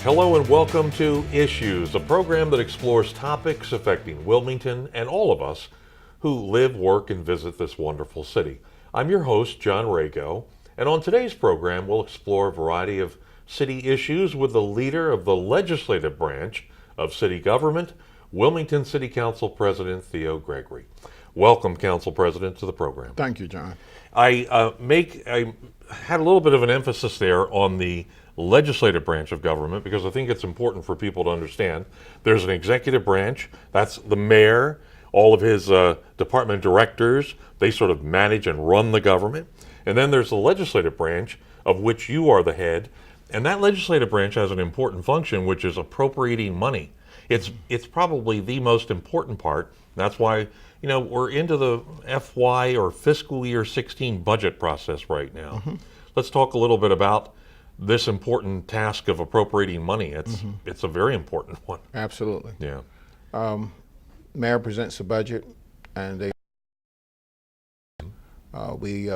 Hello and welcome to Issues, a program that explores topics affecting Wilmington and all of us who live, work, and visit this wonderful city. I'm your host, John Rago, and on today's program we'll explore a variety of city issues with the leader of the legislative branch of city government, Wilmington City Council President Theo Gregory. Welcome, Council President, to the program. Thank you, John. I had a little bit of an emphasis there on the legislative branch of government because I think it's important for people to understand. There's an executive branch, that's the mayor, all of his department directors, they sort of manage and run the government. And then there's the legislative branch, of which you are the head, and that legislative branch has an important function, which is appropriating money. It's probably the most important part. That's why, we're into the FY or fiscal year 16 budget process right now. Mm-hmm. Let's talk a little bit about this important task of appropriating money. It's a very important one. Absolutely. Yeah. Mayor presents the budget, and we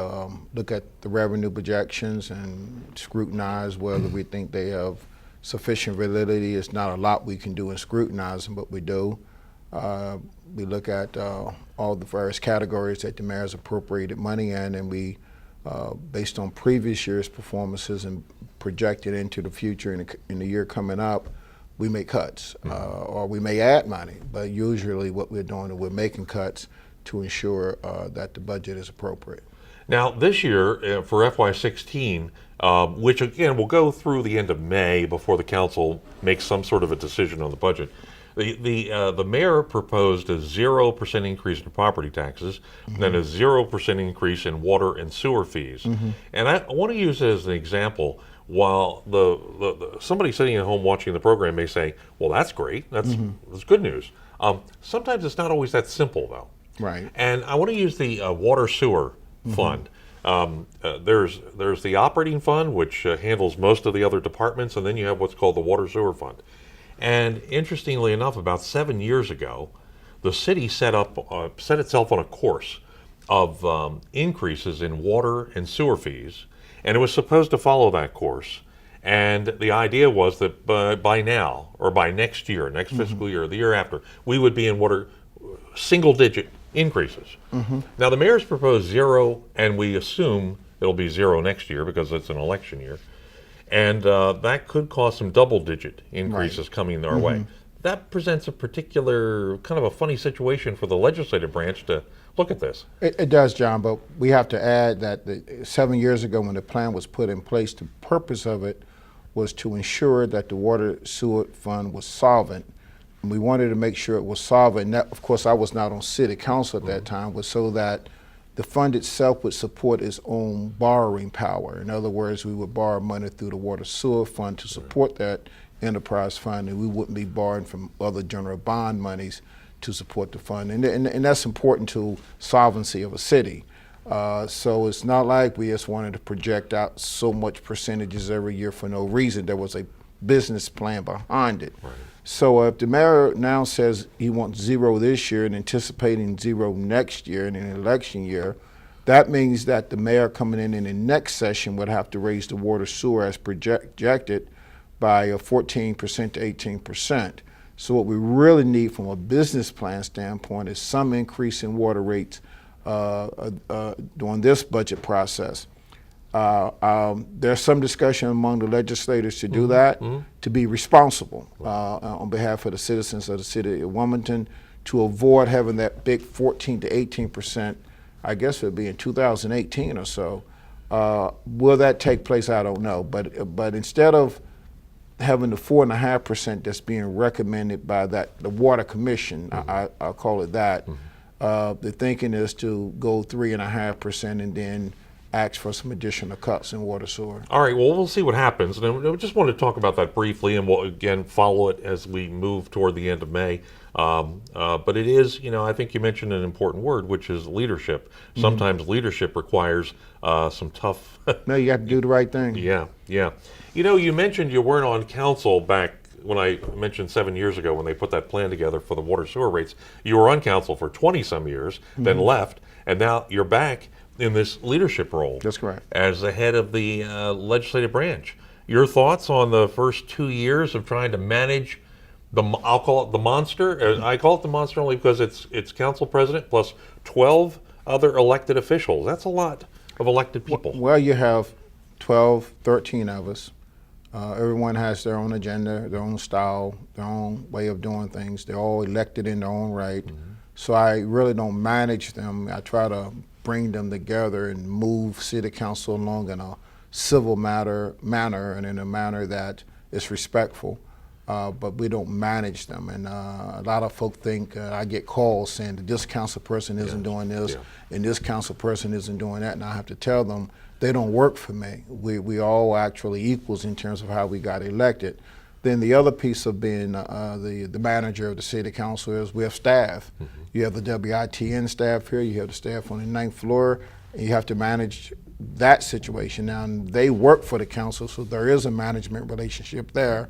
look at the revenue projections and scrutinize whether we think they have sufficient validity. It's not a lot we can do in scrutinizing, but we do. We look at all the various categories that the mayor's appropriated money in, and we, based on previous year's performances and projected into the future in the year coming up, we make cuts, or we may add money. But usually what we're doing is we're making cuts to ensure that the budget is appropriate. Now, this year, for FY16, which again will go through the end of May before the council makes some sort of a decision on the budget, the mayor proposed a 0% increase in property taxes, mm-hmm. then a 0% increase in water and sewer fees. Mm-hmm. And I want to use it as an example. While somebody sitting at home watching the program may say, well, that's great, that's good news. Sometimes it's not always that simple, though. Right. And I want to use the water sewer fund. There's the operating fund, which handles most of the other departments, and then you have what's called the water sewer fund. And interestingly enough, about 7 years ago, the city set itself on a course of increases in water and sewer fees, and it was supposed to follow that course. And the idea was that by now, or by next year, next fiscal year, the year after, we would be in water single-digit increases. Now, the mayor's proposed 0, and we assume it'll be 0 next year because it's an election year. And that could cause some double-digit increases coming our way. That presents a particular kind of a funny situation for the legislative branch to look at this. It does, John, but we have to add that 7 years ago when the plan was put in place, the purpose of it was to ensure that the water sewer fund was solvent. And we wanted to make sure it was solvent. And that, of course, I was not on city council at that time, was so that the fund itself would support its own borrowing power. In other words, we would borrow money through the water sewer fund to support that enterprise fund, and we wouldn't be borrowing from other general bond monies to support the fund. And that's important to solvency of a city. So it's not like we just wanted to project out so much percentages every year for no reason. There was a business plan behind it. Right. So if the mayor now says he wants 0 this year and anticipating 0 next year in an election year, that means that the mayor coming in the next session would have to raise the water sewer as projected by 14% to 18%. So what we really need from a business plan standpoint is some increase in water rates during this budget process. There's some discussion among the legislators to do that, to be responsible on behalf of the citizens of the city of Wilmington, to avoid having that big 14 to 18%, I guess it would be in 2018 or so. Will that take place? I don't know. But instead of having the 4.5% that's being recommended by the Water Commission, I'll call it that, the thinking is to go 3.5% and then ask for some additional cuts in water sewer. All right, well, we'll see what happens. And I just wanted to talk about that briefly, and we'll, again, follow it as we move toward the end of May. But it is, I think you mentioned an important word, which is leadership. Sometimes leadership requires some tough... No, you have to do the right thing. Yeah. You mentioned you weren't on council back when I mentioned 7 years ago when they put that plan together for the water sewer rates. You were on council for 20-some years, then left, and now you're back in this leadership role. That's correct. As the head of the legislative branch. Your thoughts on the first 2 years of trying to manage I'll call it the monster. I call it the monster only because it's council president plus 12 other elected officials. That's a lot of elected people. Well, you have 12, 13 of us. Everyone has their own agenda, their own style, their own way of doing things. They're all elected in their own right. So I really don't manage them. I try to bring them together and move city council along in a civil manner and in a manner that is respectful. But we don't manage them. And a lot of folk think I get calls saying that this council person isn't doing this and this council person isn't doing that. And I have to tell them they don't work for me. We all actually equals in terms of how we got elected. Then the other piece of being the manager of the city council is we have staff. You have the WITN staff here, you have the staff on the 9th floor, and you have to manage that situation. Now, they work for the council, so there is a management relationship there,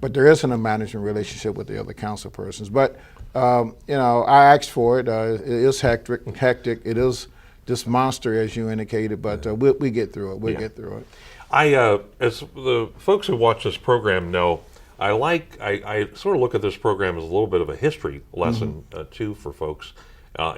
but there isn't a management relationship with the other council persons. But, I asked for it. It is hectic. It is this monster, as you indicated, but we get through it. We'll get through it. As the folks who watch this program know, I sort of look at this program as a little bit of a history lesson too for folks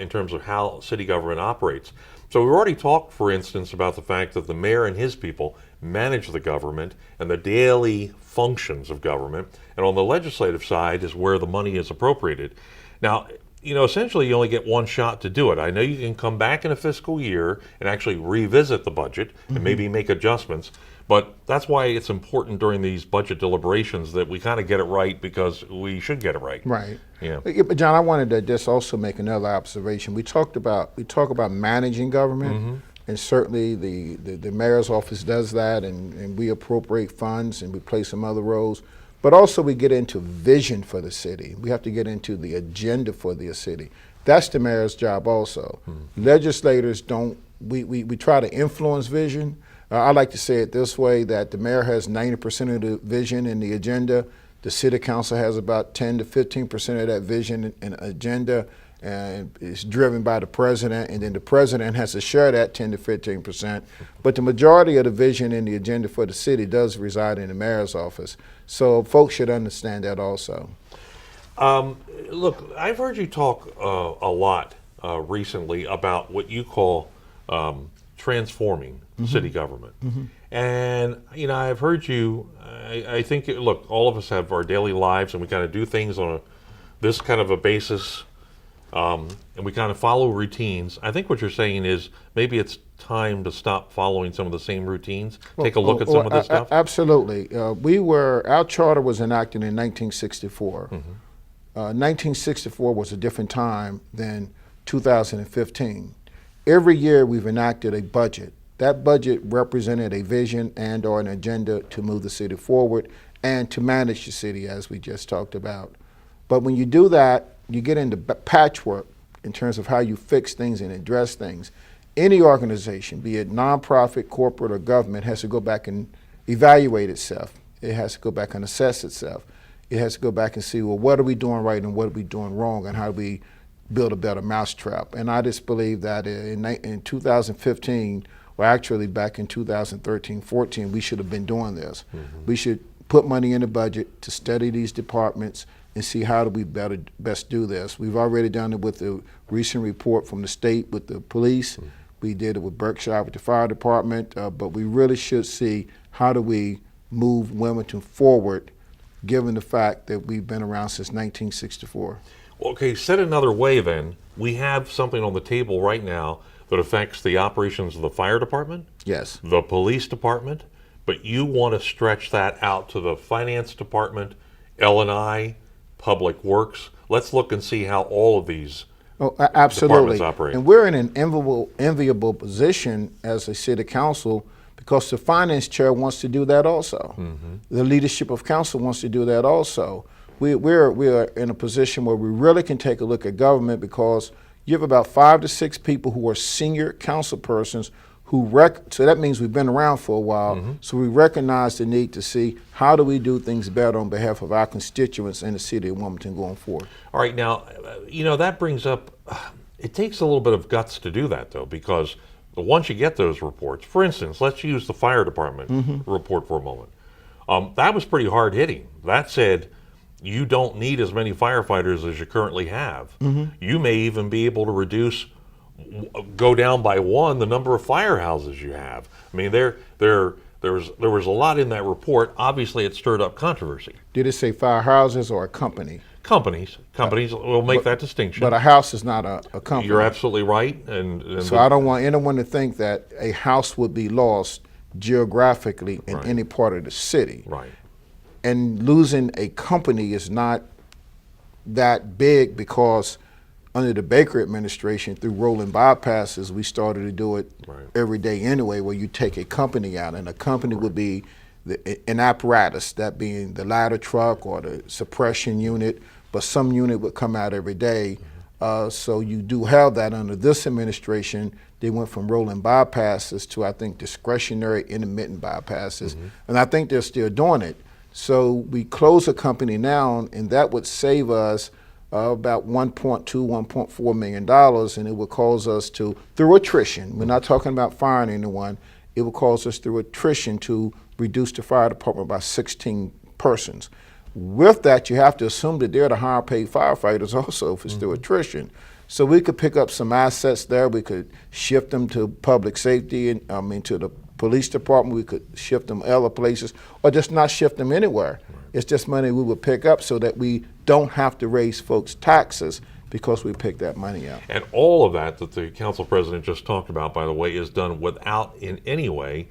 in terms of how city government operates. So we've already talked, for instance, about the fact that the mayor and his people manage the government and the daily functions of government, and on the legislative side is where the money is appropriated. Now, essentially you only get one shot to do it. I know you can come back in a fiscal year and actually revisit the budget and maybe make adjustments, but that's why it's important during these budget deliberations that we kind of get it right, because we should get it right. Right. Yeah. But John, I wanted to just also make another observation. We talk about managing government, and certainly the mayor's office does that, and we appropriate funds and we play some other roles. But also we get into vision for the city. We have to get into the agenda for the city. That's the mayor's job also. Legislators don't, we try to influence vision. I like to say it this way, that the mayor has 90% of the vision in the agenda. The city council has about 10 to 15% of that vision and agenda, and it's driven by the president, and then the president has to share that 10 to 15%. But the majority of the vision and the agenda for the city does reside in the mayor's office. So folks should understand that also. Look, I've heard you talk a lot recently about what you call transforming city government. And, I've heard you, I think, look, all of us have our daily lives and we kind of do things on this kind of a basis, and we kind of follow routines. I think what you're saying is maybe it's time to stop following some of the same routines, take a look at some of this stuff? Absolutely. Our charter was enacted in 1964. 1964 was a different time than 2015. Every year we've enacted a budget. That budget represented a vision and or an agenda to move the city forward and to manage the city, as we just talked about. But when you do that, you get into patchwork in terms of how you fix things and address things. Any organization, be it nonprofit, corporate, or government, has to go back and evaluate itself. It has to go back and assess itself. It has to go back and see, well, what are we doing right and what are we doing wrong, and how do we build a better mousetrap? And I just believe that in 2015, or actually back in 2013-14, we should have been doing this. We should put money in the budget to study these departments and see how do we best do this. We've already done it with the recent report from the state with the police. We did it with Berkshire with the fire department, but we really should see how do we move Wilmington forward, given the fact that we've been around since 1964. Okay, said another way then, we have something on the table right now that affects the operations of the fire department, Yes. the police department, but you want to stretch that out to the finance department, L&I, Public Works. Let's look and see how all of these Absolutely. departments operate. And we're in an enviable position as a city council because the finance chair wants to do that also. The leadership of council wants to do that also. We are in a position where we really can take a look at government because you have about 5 to 6 people who are senior council persons so that means we've been around for a while, so we recognize the need to see how do we do things better on behalf of our constituents in the city of Wilmington going forward. All right, now, that brings up, it takes a little bit of guts to do that, though, because once you get those reports, for instance, let's use the fire department report for a moment. That was pretty hard hitting. That said, you don't need as many firefighters as you currently have. You may even be able to go down by one the number of firehouses you have. I mean, there was a lot in that report. Obviously, it stirred up controversy. Did it say firehouses or a company? Companies will make that distinction. But a house is not a company. You're absolutely right. And so I don't want anyone to think that a house would be lost geographically in Right. any part of the city. Right. And losing a company is not that big, because under the Baker administration, through rolling bypasses, we started to do it Right. every day anyway, where you take a company out, and a company would be an apparatus, that being the ladder truck or the suppression unit, but some unit would come out every day. So you do have that under this administration. They went from rolling bypasses to, I think, discretionary intermittent bypasses, and I think they're still doing it. So we close a company now, and that would save us about $1.2, $1.4 million, and it would cause us to, through attrition, we're not talking about firing anyone, it would cause us through attrition to reduce the fire department by 16 persons. With that, you have to assume that they're the higher paid firefighters also if it's through attrition. So we could pick up some assets there. We could shift them to public safety, and to the police department. We could shift them other places, or just not shift them anywhere. Right. It's just money we would pick up so that we don't have to raise folks' taxes because we pick that money up. And all of that the council president just talked about, by the way, is done without in any way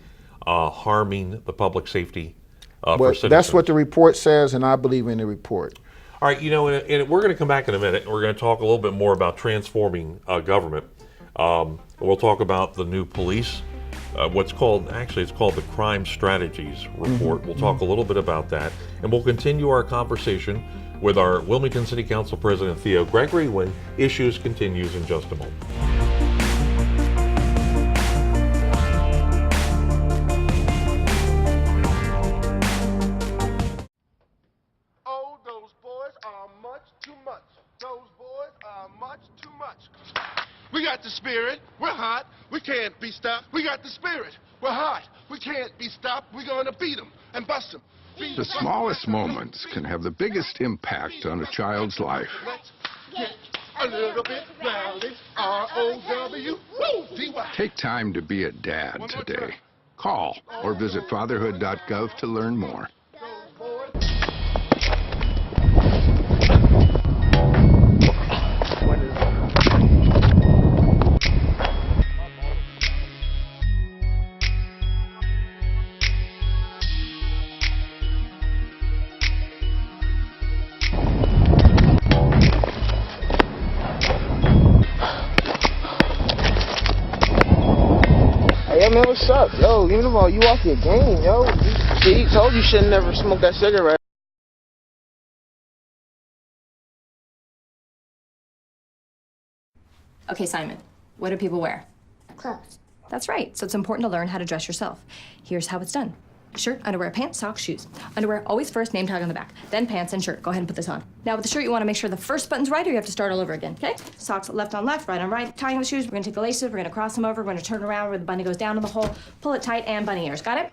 harming the public safety for citizens. That's what the report says, and I believe in the report. All right, and we're going to come back in a minute, and we're going to talk a little bit more about transforming government. We'll talk about the new police, it's called the Crime Strategies Report. We'll talk a little bit about that, and we'll continue our conversation with our Wilmington City Council President, Theo Gregory, when Issues continues in just a moment. Oh, those boys are much too much. Those boys are much too much. We got the spirit. We're hot. We can't be stopped. We got the spirit. We're hot. We can't be stopped. We're going to beat them and bust them. The smallest moments can have the biggest impact on a child's life. Let's get a little bit rowdy. R-O-W-D-Y. Take time to be a dad today. Call or visit fatherhood.gov to learn more. Hey, man, what's up? Yo, even if you off your game, yo. See, told you shouldn't never smoke that cigarette. Okay, Simon, what do people wear? Clothes. That's right, so it's important to learn how to dress yourself. Here's how it's done. Shirt, underwear, pants, socks, shoes. Underwear, always first, name tag on the back. Then pants and shirt. Go ahead and put this on. Now with the shirt, you want to make sure the first button's right, or you have to start all over again, okay? Socks left on left, right on right. Tying the shoes, we're gonna take the laces, we're gonna cross them over, we're gonna turn around where the bunny goes down in the hole, pull it tight, and bunny ears. Got it?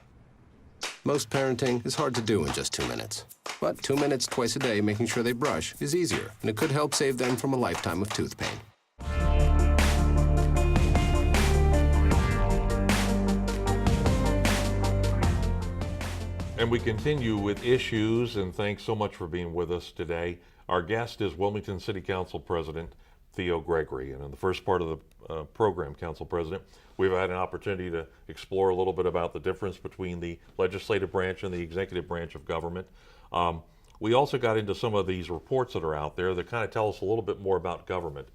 Most parenting is hard to do in just 2 minutes. But 2 minutes twice a day making sure they brush is easier, and it could help save them from a lifetime of tooth pain. And we continue with Issues, and thanks so much for being with us today. Our guest is Wilmington City Council President Theo Gregory. And in the first part of the program, Council President, we've had an opportunity to explore a little bit about the difference between the legislative branch and the executive branch of government. We also got into some of these reports that are out there that kind of tell us a little bit more about government.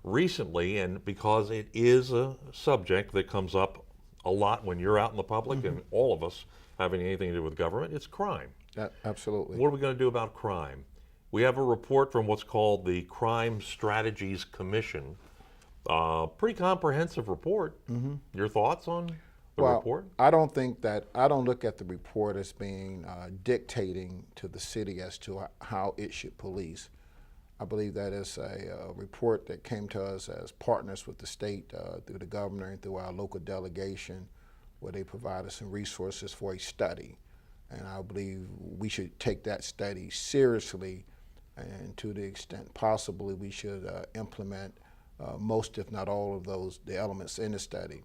Recently, and because it is a subject that comes up a lot when you're out in the public, and all of us having anything to do with government, it's crime. Absolutely. What are we going to do about crime? We have a report from what's called the Crime Strategies Commission. Pretty comprehensive report. Your thoughts on the report? I don't look at the report as being dictating to the city as to how it should police. I believe that is a report that came to us as partners with the state through the governor and through our local delegation, where they provide us some resources for a study. And I believe we should take that study seriously, and to the extent possibly we should implement most, if not all, of the elements in the study.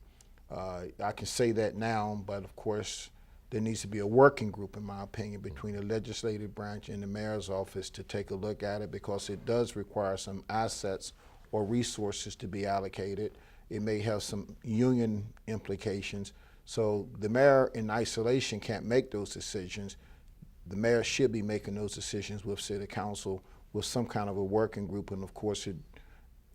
I can say that now, but of course there needs to be a working group, in my opinion, between the legislative branch and the mayor's office to take a look at it, because it does require some assets or resources to be allocated. It may have some union implications. So the mayor in isolation can't make those decisions. The mayor should be making those decisions with city council, with some kind of a working group, and of course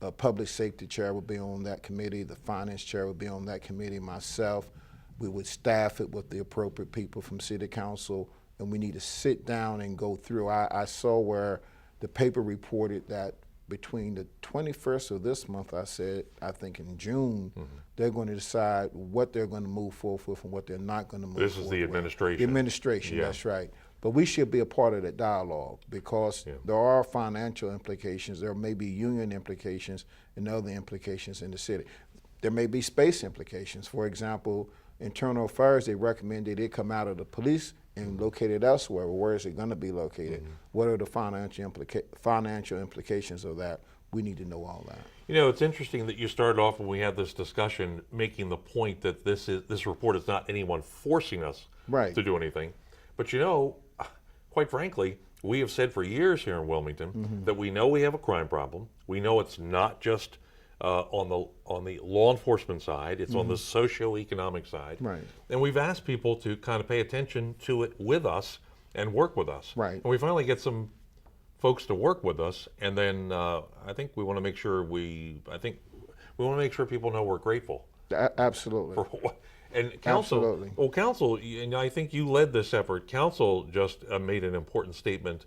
a public safety chair would be on that committee, the finance chair would be on that committee, myself. We would staff it with the appropriate people from city council, and we need to sit down and go through. I saw where the paper reported that between the 21st of this month, I think in June, they're going to decide what they're going to move forward with and what they're not going to move forward with. This is the administration. The administration, yeah. That's right. But we should be a part of that dialogue, because there are financial implications, there may be union implications and other implications in the city. There may be space implications. For example, internal affairs, they recommended it come out of the police and located elsewhere. Where is it going to be located? What are the financial implications of that? We need to know all that. You know, it's interesting that you started off when we had this discussion making the point that this report is not anyone forcing us to do anything. But you know, quite frankly, we have said for years here in Wilmington that we know we have a crime problem. We know it's not just on the law enforcement side, it's on the socioeconomic side. Right. And we've asked people to kind of pay attention to it with us and work with us. Right. And we finally get some folks to work with us, and then I think we want to make sure people know we're grateful. Absolutely. For what, and council, Absolutely. well, council, and I think you led this effort. Council just made an important statement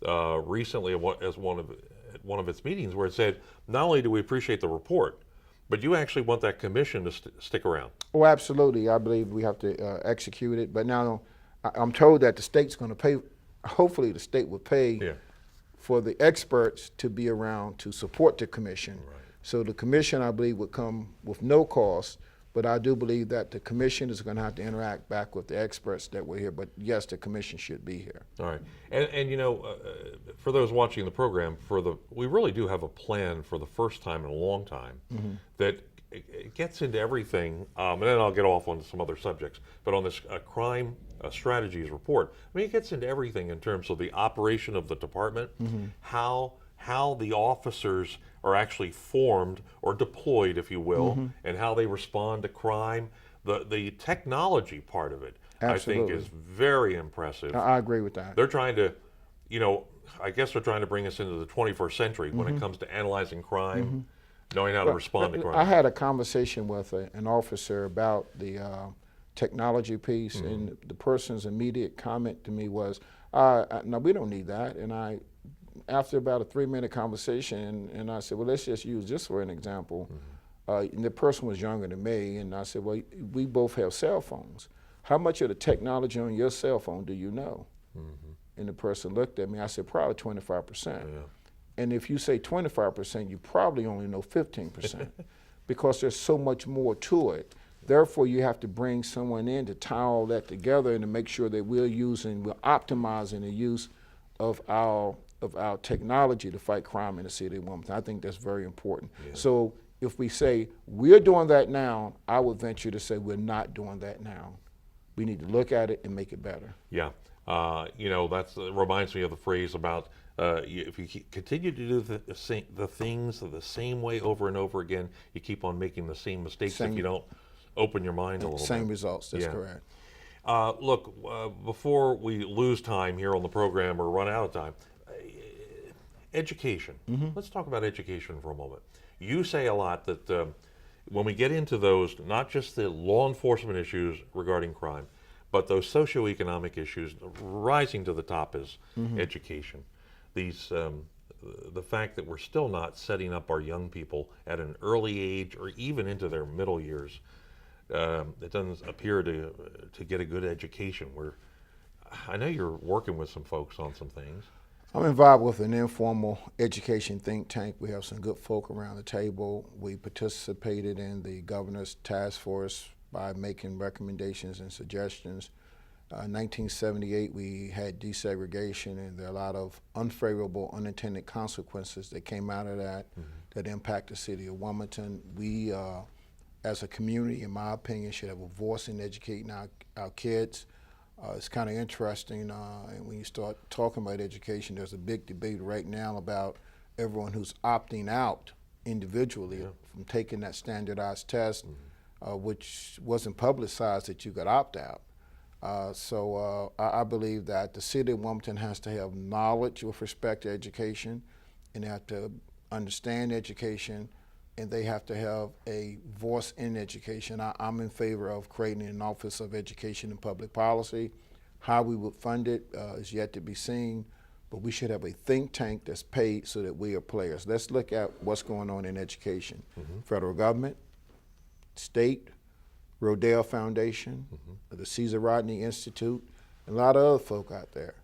recently at one of its meetings, where it said, not only do we appreciate the report, but you actually want that commission to stick around. Oh, absolutely. I believe we have to execute it. But now I'm told that the state's going to pay. Hopefully, the state will pay for the experts to be around to support the commission. Right. So the commission, I believe, would come with no cost. But I do believe that the commission is going to have to interact back with the experts that were here. But yes, the commission should be here. All right, and you know, for those watching the program, we really do have a plan for the first time in a long time that it gets into everything. And then I'll get off on some other subjects. But on this crime strategies report, I mean, it gets into everything in terms of the operation of the department, how the officers are actually formed or deployed, if you will, and how they respond to crime. The technology part of it, Absolutely. I think, is very impressive. I agree with that. They're trying to, you know, I guess they're trying to bring us into the 21st century when it comes to analyzing crime, knowing how to respond to crime. I had a conversation with an officer about the technology piece, and the person's immediate comment to me was, no, we don't need that. And after about a 3-minute conversation, and I said, well, let's just use this for an example. And the person was younger than me, and I said, well, we both have cell phones. How much of the technology on your cell phone do you know? And the person looked at me. I said, probably 25%. Yeah. And if you say 25%, you probably only know 15% because there's so much more to it. Therefore, you have to bring someone in to tie all that together and to make sure that we're optimizing the use of our technology to fight crime in the city of Wilmington. I think that's very important. Yeah. So if we say we're doing that now, I would venture to say we're not doing that now. We need to look at it and make it better. Yeah. You know, that reminds me of the phrase about if you continue to do the things the same way over and over again, you keep on making the same mistakes if you don't open your mind a little bit. Same results, that's correct. Look, before we lose time here on the program or run out of time, education. Let's talk about education for a moment. You say a lot that when we get into those, not just the law enforcement issues regarding crime, but those socioeconomic issues, rising to the top is education. These, the fact that we're still not setting up our young people at an early age or even into their middle years, it doesn't appear to get a good education. I know you're working with some folks on some things. I'm involved with an informal education think tank. We have some good folk around the table. We participated in the governor's task force by making recommendations and suggestions. In 1978, we had desegregation, and there are a lot of unfavorable, unintended consequences that came out of that that impact the city of Wilmington. We, as a community, in my opinion, should have a voice in educating our kids. It's kind of interesting, and when you start talking about education, there's a big debate right now about everyone who's opting out individually from taking that standardized test, which wasn't publicized that you could opt out. So I believe that the city of Wilmington has to have knowledge with respect to education, and they have to understand education, and they have to have a voice in education. I'm in favor of creating an Office of Education and Public Policy. How we would fund it is yet to be seen, but we should have a think tank that's paid so that we are players. Let's look at what's going on in education. Federal government, state, Rodale Foundation, the Cesar Rodney Institute, and a lot of other folk out there.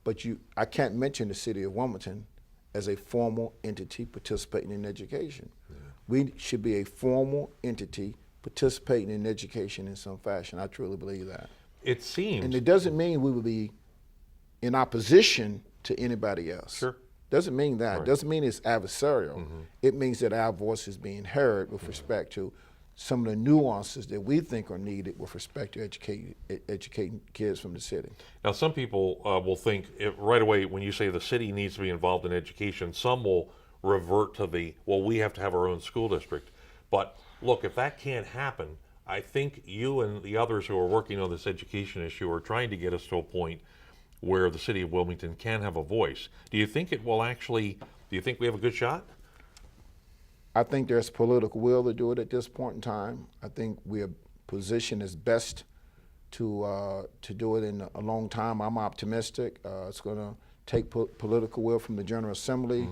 But I can't mention the city of Wilmington as a formal entity participating in education. We should be a formal entity participating in education in some fashion. I truly believe that. It seems. And it doesn't mean we will be in opposition to anybody else. Sure. Doesn't mean that. Right. Doesn't mean it's adversarial. It means that our voice is being heard with respect to some of the nuances that we think are needed with respect to educating kids from the city. Now, some people will think right away when you say the city needs to be involved in education, some will revert to well, we have to have our own school district. But look, if that can't happen, I think you and the others who are working on this education issue are trying to get us to a point where the city of Wilmington can have a voice. Do you think it will actually, do you think we have a good shot? I think there's political will to do it at this point in time. I think we are positioned as best to do it in a long time. I'm optimistic. It's going to take political will from the General Assembly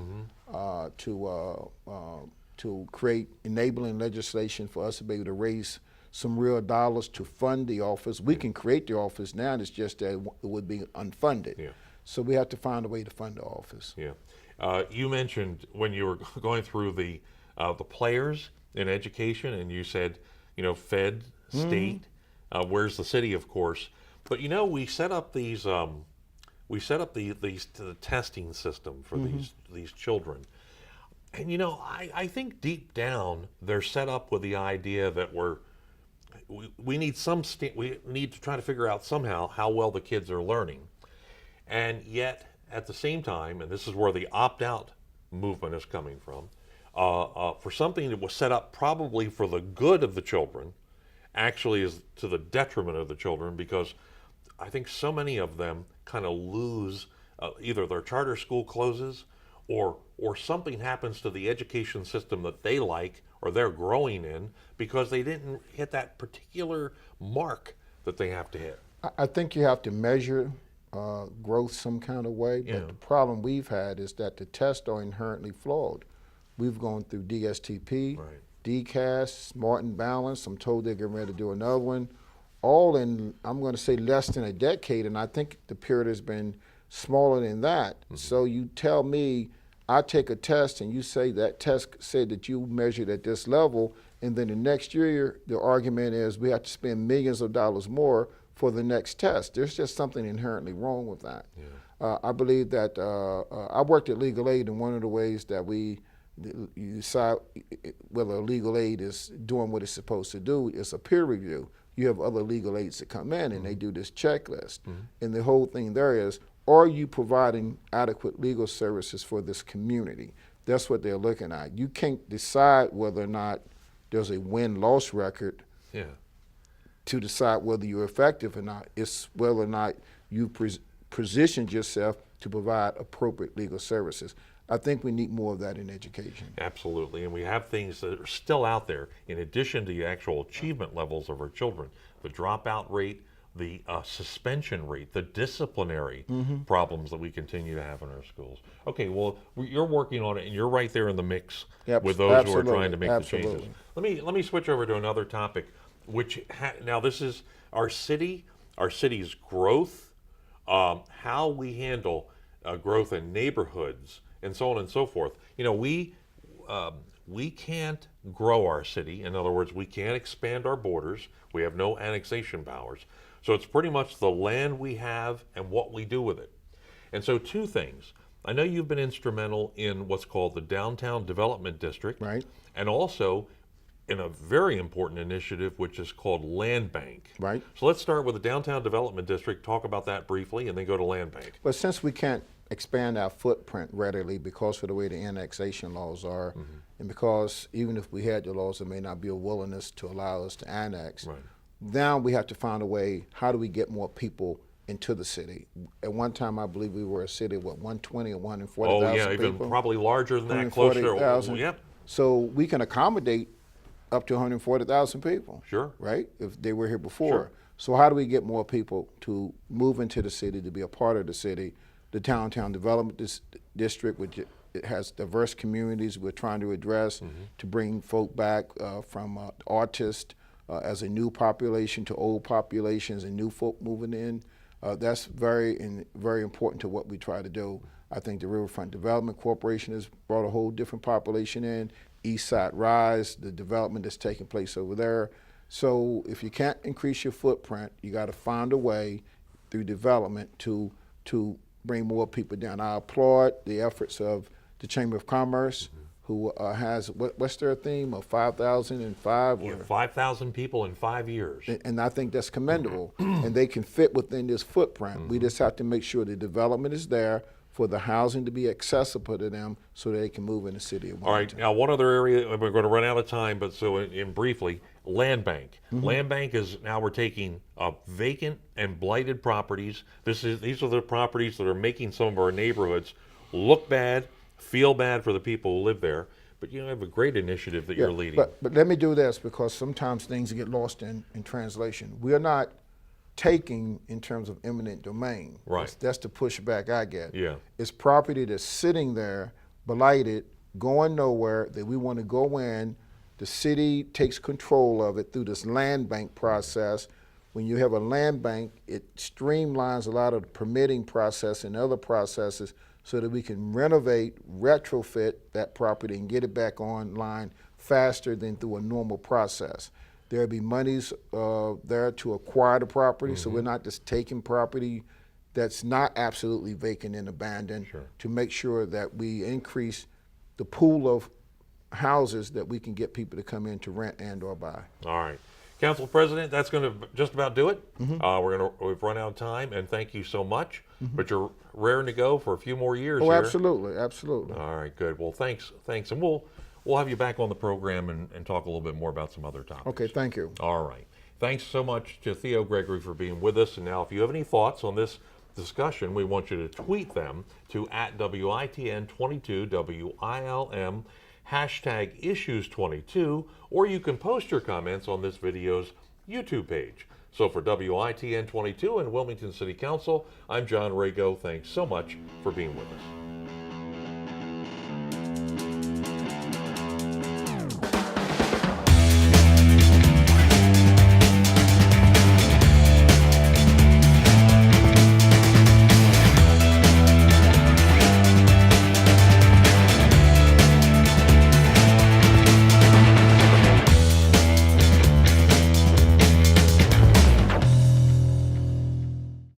to create enabling legislation for us to be able to raise some real dollars to fund the office. We can create the office now, and it's just that it would be unfunded. Yeah. So we have to find a way to fund the office. Yeah. You mentioned when you were going through the players in education, and you said, Fed, state, where's the city, of course. But we set up these, the testing system for these children, and I think deep down they're set up with the idea that we need we need to try to figure out somehow how well the kids are learning, and yet at the same time, and this is where the opt-out movement is coming from. For something that was set up probably for the good of the children, actually is to the detriment of the children, because I think so many of them kind of lose, either their charter school closes or something happens to the education system that they like or they're growing in because they didn't hit that particular mark that they have to hit. I think you have to measure growth some kind of way, but the problem we've had is that the tests are inherently flawed. We've gone through DSTP, Right. DCAS, Smart and Balanced. I'm told they're getting ready to do another one, all in, I'm going to say, less than a decade, and I think the period has been smaller than that. So you tell me, I take a test and you say that test said that you measured at this level, and then the next year the argument is we have to spend millions of dollars more for the next test. There's just something inherently wrong with that. Yeah. I believe that I worked at legal aid, and one of the ways that you decide whether legal aid is doing what it's supposed to do is a peer review. You have other legal aids that come in and they do this checklist. And the whole thing there is, are you providing adequate legal services for this community? That's what they're looking at. You can't decide whether or not there's a win-loss record to decide whether you're effective or not. It's whether or not you positioned yourself to provide appropriate legal services. I think we need more of that in education. Absolutely, and we have things that are still out there in addition to the actual achievement levels of our children. The dropout rate, the suspension rate, the disciplinary problems that we continue to have in our schools. Okay, well, you're working on it, and you're right there in the mix with those who are trying to make the changes. Let me switch over to another topic, which now this is our city's growth, how we handle growth in neighborhoods, and so on and so forth. We can't grow our city. In other words, we can't expand our borders. We have no annexation powers. So it's pretty much the land we have and what we do with it. And so two things. I know you've been instrumental in what's called the Downtown Development District. Right. And also in a very important initiative which is called Land Bank. Right. So let's start with the Downtown Development District, talk about that briefly, and then go to Land Bank. But since we can't expand our footprint readily because of the way the annexation laws are, and because even if we had the laws, there may not be a willingness to allow us to annex. Right. Now we have to find a way, how do we get more people into the city? At one time, I believe we were a city, what, 120 or 140,000 Oh yeah, people? even probably larger than that, closer to 140,000. Yep. So we can accommodate up to 140,000 people. Sure. Right? If they were here before. Sure. So how do we get more people to move into the city, to be a part of the city? The Downtown Development District, which it has diverse communities we're trying to address to bring folk back from artists as a new population to old populations and new folk moving in. That's very important to what we try to do. I think the Riverfront Development Corporation has brought a whole different population in. East Side Rise, the development that's taking place over there. So if you can't increase your footprint, you got to find a way through development to bring more people down. I applaud the efforts of the Chamber of Commerce, who has, what's their theme, of 5,005? Yeah, 5,000 people in 5 years. And I think that's commendable. And they can fit within this footprint. We just have to make sure the development is there for the housing to be accessible to them so they can move in the city of Wilmington. All right, now one other area, we're going to run out of time, but so in briefly, Land Bank. Land Bank is, now we're taking vacant and blighted properties. These are the properties that are making some of our neighborhoods look bad, feel bad for the people who live there. But you have a great initiative that you're leading. But let me do this, because sometimes things get lost in translation. We are not taking in terms of eminent domain. Right. That's the pushback I get. Yeah. It's property that's sitting there, blighted, going nowhere, that we want to go in. The city takes control of it through this land bank process. When you have a land bank, it streamlines a lot of the permitting process and other processes so that we can renovate, retrofit that property and get it back online faster than through a normal process. There'll be monies there to acquire the property, so we're not just taking property that's not absolutely vacant and abandoned, to make sure that we increase the pool of houses that we can get people to come in to rent and or buy. All right. Council President, that's going to just about do it. We've run out of time, and thank you so much. But you're raring to go for a few more years Oh, here. absolutely, absolutely. All right, good. Well, thanks, and we'll have you back on the program and talk a little bit more about some other topics. Okay, thank you. All right. Thanks so much to Theo Gregory for being with us. And now, if you have any thoughts on this discussion, we want you to tweet them to @WITN22 WILM #issues22, or you can post your comments on this video's YouTube page. So for WITN22 and Wilmington City Council, I'm John Rago. Thanks so much for being with us.